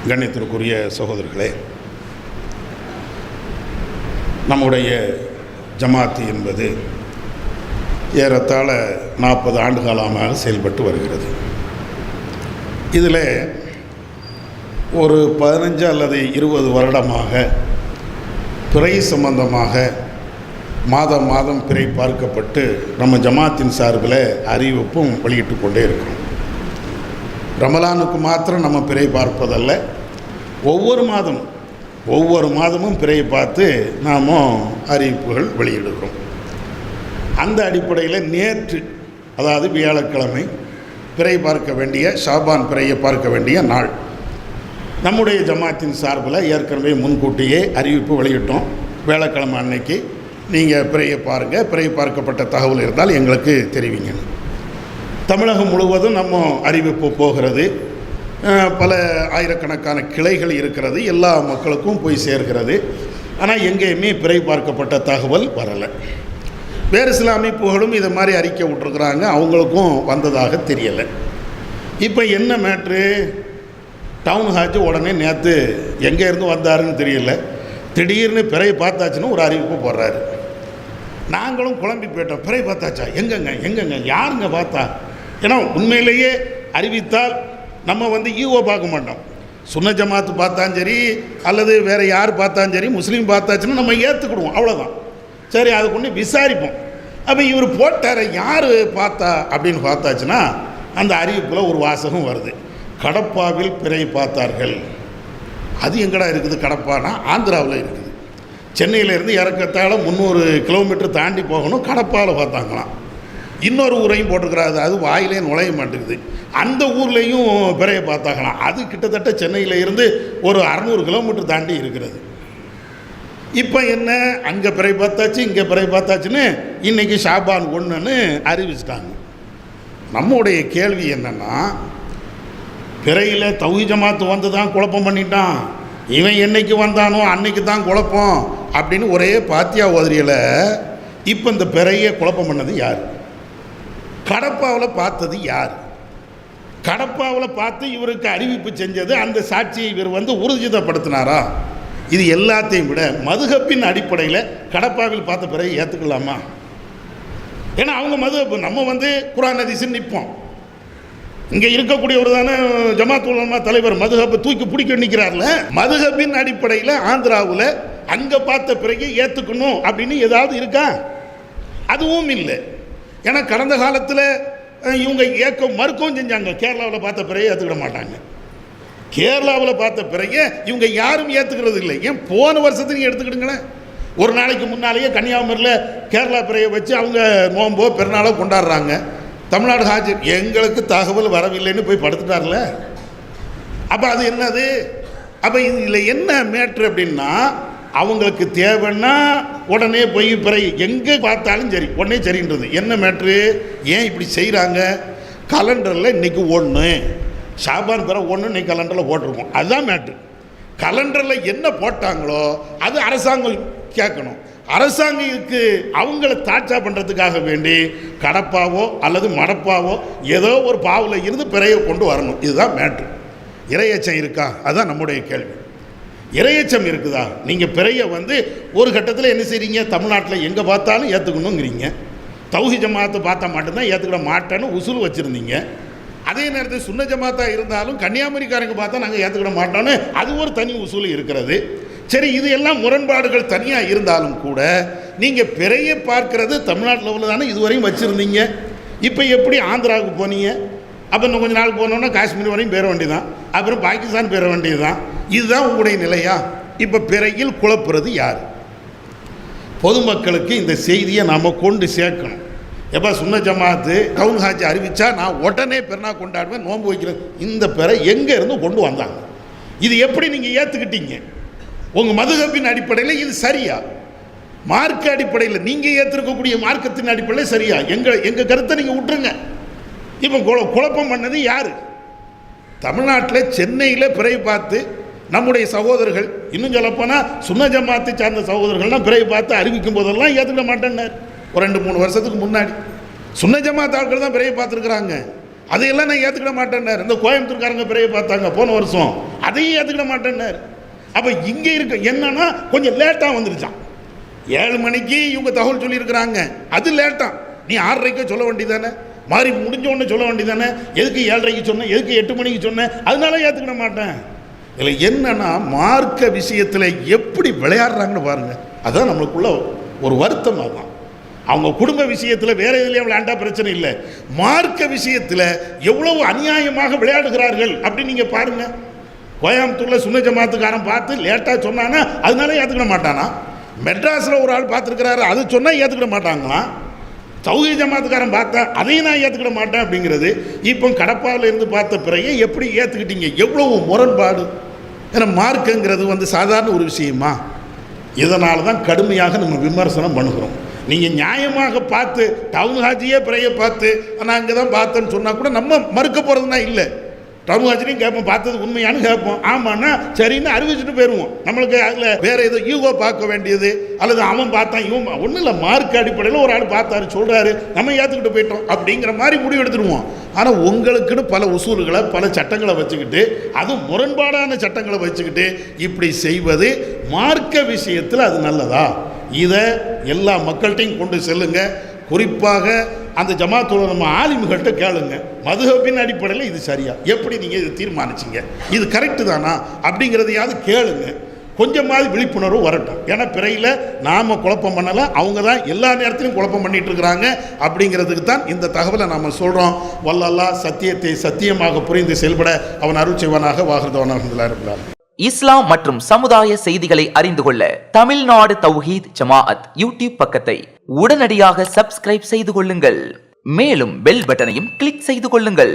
கண்ணியத்திற்குரிய சகோதரர்களே, நம்முடைய ஜமாத்து என்பது ஏறத்தாழ 40 ஆண்டு காலமாக செயல்பட்டு வருகிறது. இதில் ஒரு 15 அல்லது 20 வருடமாக பிறை சம்பந்தமாக மாதம் மாதம் பிறை பார்க்கப்பட்டு நம்ம ஜமாத்தின் சார்பில் அறிவிப்பும் வெளியிட்டு கொண்டே இருக்கிறோம். ரமலானுக்கு மாத்திரம் நம்ம பிறை பார்ப்பதல்ல, ஒவ்வொரு மாதமும் பிறையை பார்த்து நாம் அறிவிப்புகள் வெளியிடுகிறோம். அந்த அடிப்படையில் நேற்று, அதாவது வியாழக்கிழமை, பிறை பார்க்க வேண்டிய ஷாபான் பிறையை பார்க்க வேண்டிய நாள். நம்முடைய ஜமாத்தின் சார்பில் ஏற்கனவே முன்கூட்டியே அறிவிப்பு வெளியிட்டோம். வியாழக்கிழமை அன்னைக்கு நீங்கள் பிறையை பாருங்கள், பிறை பார்க்கப்பட்ட தகவல் இருந்தால் எங்களுக்கு தெரிவிங்க. தமிழகம் முழுவதும் நம்ம அறிவிப்பு போகிறது. பல ஆயிரக்கணக்கான கிளைகள் இருக்கிறது, எல்லா மக்களுக்கும் போய் சேர்கிறது. ஆனால் எங்கேயுமே பிறை பார்க்கப்பட்ட தகவல் வரலை. வேறு சில அமைப்புகளும் இதை மாதிரி அறிக்கை விட்டுருக்குறாங்க, அவங்களுக்கும் வந்ததாக தெரியலை. இப்போ என்ன மேட்ரு, டவுன் ஹாஜ் உடனே நேற்று எங்கே இருந்து வந்தாருன்னு தெரியல, திடீர்னு பிறை பார்த்தாச்சுன்னு ஒரு அறிவிப்பு போடுறாரு. நாங்களும் குழம்பி போயிட்டோம். பிறை பார்த்தாச்சா? எங்கெங்க யாருங்க பார்த்தா? ஏன்னா உண்மையிலேயே அறிவித்தால் நம்ம ஈகோ பார்க்க மாட்டோம். சுன்ன ஜமாத்து பார்த்தாலும் சரி, அல்லது வேறு யார் பார்த்தாலும் சரி, முஸ்லீம் பார்த்தாச்சுன்னா நம்ம ஏற்றுக்கிடுவோம், அவ்வளோதான். சரி, அதை கொண்டு விசாரிப்போம். அப்போ இவர் போட்டார யார் பார்த்தா அப்படின்னு பார்த்தாச்சுன்னா அந்த அறிவிப்பில் ஒரு வாசகம் வருது, கடப்பாவில் பிறை பார்த்தார்கள். அது எங்கடா இருக்குது? கடப்பானா ஆந்திராவில் இருக்குது. சென்னையிலேருந்து இறக்கத்தால் 300 கிலோமீட்டர் தாண்டி போகணும், கடப்பாவில் பார்த்தாங்களாம். இன்னொரு ஊரையும் போட்டிருக்கிறாரு, அது வாயிலே நுழைய மாட்டேங்குது. அந்த ஊர்லேயும் பிறையை பார்த்தாங்களாம். அது கிட்டத்தட்ட சென்னையில் இருந்து ஒரு 600 கிலோமீட்டர் தாண்டி இருக்கிறது. இப்போ என்ன, அங்கே பிறை பார்த்தாச்சு, இங்கே பிறை பார்த்தாச்சுன்னு இன்றைக்கி ஷாபான் 1ன்னு அறிவிச்சிட்டாங்க. நம்முடைய கேள்வி என்னென்னா, பிறையில் தௌஹீத் ஜமாத்து வந்து தான் குழப்பம் பண்ணிட்டான், இவன் என்னைக்கு வந்தானோ அன்னைக்கு தான் குழப்பம் அப்படின்னு ஒரே பாத்தியா ஓதிரியலை. இப்போ இந்த பிறையை குழப்பம் பண்ணது யார்? கடப்பாவில் பார்த்தது யார்? கடப்பாவில் பார்த்து இவருக்கு அறிவிப்பு செஞ்சது அந்த சாட்சியை இவர் ஊர்ஜிதப்படுத்தினாரா? இது எல்லாத்தையும் விட மதுஹப்பின் அடிப்படையில் கடப்பாவில் பார்த்த பிறகு ஏற்றுக்கலாமா? ஏன்னா அவங்க மதுஹப்பு, நம்ம குர்ஆன் ஹதீஸ்ன்னு நிற்போம். இங்கே இருக்கக்கூடியவர் தானே ஜமாத் உலமா தலைவர், மதுஹப்பை தூக்கி பிடிக்க நிற்கிறார்ல. மதுஹப்பின் அடிப்படையில் ஆந்திராவில் அங்கே பார்த்த பிறகு ஏற்றுக்கணும் அப்படின்னு ஏதாவது இருக்கா? அதுவும் இல்லை. ஏன்னா கடந்த காலத்தில் இவங்க மறுக்கவும் செஞ்சாங்க. கேரளாவில் பார்த்த பிறகு ஏற்றுக்கிட மாட்டாங்க. கேரளாவில் பார்த்த பிறகு இவங்க யாரும் ஏற்றுக்கிறது இல்லை. ஏன் போன வருஷத்துக்கு நீங்கள் எடுத்துக்கிடுங்களேன், ஒரு நாளைக்கு முன்னாலேயே கன்னியாகுமரியில் கேரளா பிறையை வச்சு அவங்க நோம்போ பெருநாளோ கொண்டாடுறாங்க. தமிழ்நாடு ஹாஜி எங்களுக்கு தகவல் வரவில்லைன்னு போய் படுத்துட்டார்ல. அப்போ அது என்னது? அப்போ இதில் என்ன மேட்ரு அப்படின்னா, அவங்களுக்கு தேவைன்னா உடனே போய் பிறை எங்கே பார்த்தாலும் சரி உடனே சரின்றது. என்ன மேட்ரு? ஏன் இப்படி செய்கிறாங்க? கலண்டரில் இன்றைக்கி 1 ஷாபான் பிற 1 இன்றைக்கி கலண்டரில் போட்டிருக்கோம், அதுதான் மேட்ரு. கலண்டரில் என்ன போட்டாங்களோ அது அரசாங்கம் கேட்கணும். அரசாங்கத்துக்கு அவங்கள தாட்சா பண்ணுறதுக்காக வேண்டி கடப்பாவோ அல்லது மடப்பாவோ ஏதோ ஒரு பாவில் இருந்து பிறையை கொண்டு வரணும். இதுதான் மேட்ரு. இறையச்சம் இருக்கா? அதுதான் நம்முடைய கேள்வி. இறையச்சம் இருக்குதா? நீங்கள் பிறையை ஒரு கட்டத்தில் என்ன செய்கிறீங்க, தமிழ்நாட்டில் எங்கே பார்த்தாலும் ஏற்றுக்கணுங்கிறீங்க. தௌஹீத் ஜமாத்தை பார்த்தா மட்டும்தான் ஏற்றுக்கிட மாட்டேன்னு உசூல் வச்சுருந்தீங்க. அதே நேரத்தில் சுன்ன ஜமாத்தாக இருந்தாலும் கன்னியாகுமரிக்காரங்க பார்த்தா நாங்கள் ஏற்றுக்கிட மாட்டோன்னு அது ஒரு தனி உசூல் இருக்கிறது. சரி, இது எல்லாம் முரண்பாடுகள் தனியாக இருந்தாலும் கூட நீங்கள் பிறையை பார்க்கறது தமிழ்நாட்டில் உள்ள தானே இதுவரையும் வச்சுருந்தீங்க. இப்போ எப்படி ஆந்திராவுக்கு போனீங்க? அப்போ இன்னும் கொஞ்சம் நாள் போனோன்னா காஷ்மீர் வரையும் போயிட வேண்டியதான், அப்புறம் பாகிஸ்தான் போயிட வேண்டியது தான். இதுதான் உங்களுடைய நிலையா? இப்போ பிறையில் குழப்புறது யார்? பொதுமக்களுக்கு இந்த செய்தியை நாம் கொண்டு சேர்க்கணும். எப்போ சுன்ன ஜமாத்து டவுன் ஹாஜ் அறிவித்தா நான் உடனே பெருநா கொண்டாடுவேன், நோன்பு வைக்கிறேன். இந்த பிறை எங்கே இருந்து கொண்டு வந்தாங்க? இது எப்படி நீங்கள் ஏற்றுக்கிட்டீங்க? உங்கள் மதுஹப்பின் அடிப்படையில் இது சரியா? மார்க்க அடிப்படையில் நீங்கள் ஏற்றிருக்கக்கூடிய மார்க்கத்தின் அடிப்படையில் சரியா? எங்கள் கருத்தை நீங்கள் விட்டுருங்க. இப்போ குழப்பம் பண்ணது யார்? தமிழ்நாட்டில் சென்னையில் பிறை பார்த்து நம்முடைய சகோதரர்கள், இன்னும் சொல்லப்போனால் சுன்ன ஜமாத்தை சார்ந்த சகோதரர்கள்லாம் பிறையை பார்த்து அறிவிக்கும் போதெல்லாம் ஏற்றுக்க மாட்டேன்னார். ஒரு 2-3 வருஷத்துக்கு முன்னாடி சுன்ன ஜமாத் ஆட்கள் தான் பிறையை பார்த்துருக்குறாங்க. அதையெல்லாம் நான் ஏற்றுக்கிட மாட்டேன்னாரு. இந்த கோயம்புத்தூர்காரங்க பிறையை பார்த்தாங்க போன வருஷம், அதையும் ஏற்றுக்கிட மாட்டேன்னாரு. அப்போ இங்கே இருக்க என்னன்னா கொஞ்சம் லேட்டாக வந்துருச்சான். 7 மணிக்கு இவங்க தகவல் சொல்லியிருக்கிறாங்க, அது லேட்டாக. நீ 6:30 சொல்ல வேண்டியதானே, மாறி முடிஞ்ச உடனே சொல்ல வேண்டியதானே, எதுக்கு 7:30 சொன்னேன், எதுக்கு 8 மணிக்கு சொன்னேன், அதனால ஏற்றுக்கிட மாட்டேன். இதில் என்னன்னா மார்க்க விஷயத்தில் எப்படி விளையாடுறாங்கன்னு பாருங்கள். அதுதான் நம்மளுக்குள்ள ஒரு வருத்தம். தான் அவங்க குடும்ப விஷயத்தில் வேற எதுலேயும் விளையாண்டா பிரச்சனை இல்லை, மார்க்க விஷயத்தில் எவ்வளவு அநியாயமாக விளையாடுகிறார்கள் அப்படின்னு நீங்கள் பாருங்கள். கோயம்புத்தூரில் சுன்ன ஜமாத்துக்காரன் பார்த்து லேட்டாக சொன்னானா அதனால ஏற்றுக்கிட மாட்டானா? மெட்ராஸில் ஒரு ஆள் பார்த்துருக்கிறாரு, அது சொன்னால் ஏற்றுக்கிட மாட்டாங்களாம். தௌஹீத் ஜமாத்துக்காரன் பார்த்தா அதையும் நான் ஏற்றுக்கிட மாட்டேன் அப்படிங்கிறது. இப்போ கடப்பாவில் இருந்து பார்த்த பிறகு எப்படி ஏற்றுக்கிட்டீங்க? எவ்வளவு முரண்பாடு! ஏன்னா மார்க்குங்கிறது சாதாரண ஒரு விஷயமா? இதனால தான் கடுமையாக நம்ம விமர்சனம் பண்ணுகிறோம். நீங்கள் நியாயமாக பார்த்து டவுன் ஹாஜியே பிறைய பார்த்து நான் அங்கே தான் பார்த்தேன்னு சொன்னால் கூட நம்ம மறுக்க போகிறதுனா இல்லை. டவுன் ஹாஜிலையும் கேட்போம், பார்த்தது உண்மையானு கேட்போம். ஆமான்னா சரின்னு அறிவிச்சுட்டு போயிடுவோம். நம்மளுக்கு அதில் வேறு ஏதோ ஈகோ பார்க்க வேண்டியது அல்லது அவன் பார்த்தான் இவன் ஒன்றும் இல்லை, மார்க் அடிப்படையில் ஒரு ஆள் பார்த்தாரு சொல்கிறாரு, நம்ம ஏற்றுக்கிட்டு போயிட்டோம் அப்படிங்கிற மாதிரி முடிவு எடுத்துடுவோம். ஆனால் உங்களுக்குன்னு பல உசூல்களை பல சட்டங்களை வச்சுக்கிட்டு, அதுவும் முரண்பாடான சட்டங்களை வச்சுக்கிட்டு இப்படி செய்வது மார்க்க விஷயத்தில் அது நல்லதா? இதை எல்லா மக்கள்கிட்டையும் கொண்டு செல்லுங்க. குறிப்பாக அந்த ஜமாத்தோட நம்ம ஆலிம்கள்கிட்ட கேளுங்க, மதுஹபின் அடிப்படையில் இது சரியா, எப்படி நீங்கள் இது தீர்மானிச்சிங்க, இது கரெக்டு தானா அப்படிங்கிறதையாவது கேளுங்க. கொஞ்சமாவது விழிப்புணர்வு வரட்டும். ஏன்னா பிறையில் நாம் குழப்பம் பண்ணலாம், அவங்க தான் எல்லா நேரத்திலும் குழப்பம் பண்ணிட்டு இருக்கிறாங்க. அப்படிங்கிறதுக்கு தான் இந்த தகவலை நாம் சொல்கிறோம். வல்லல்லா சத்தியத்தை சத்தியமாக புரிந்து செயல்பட அவன் அருள் செய்வானாக. வாஹிருதவானா இருக்கிறார். இஸ்லாம் மற்றும் சமுதாய செய்திகளை அறிந்து கொள்ள தமிழ்நாடு தௌஹீத் ஜமாஅத் யூடியூப் பக்கத்தை உடனடியாக சப்ஸ்கிரைப் செய்து கொள்ளுங்கள். மேலும் பெல் பட்டனையும் கிளிக் செய்து கொள்ளுங்கள்.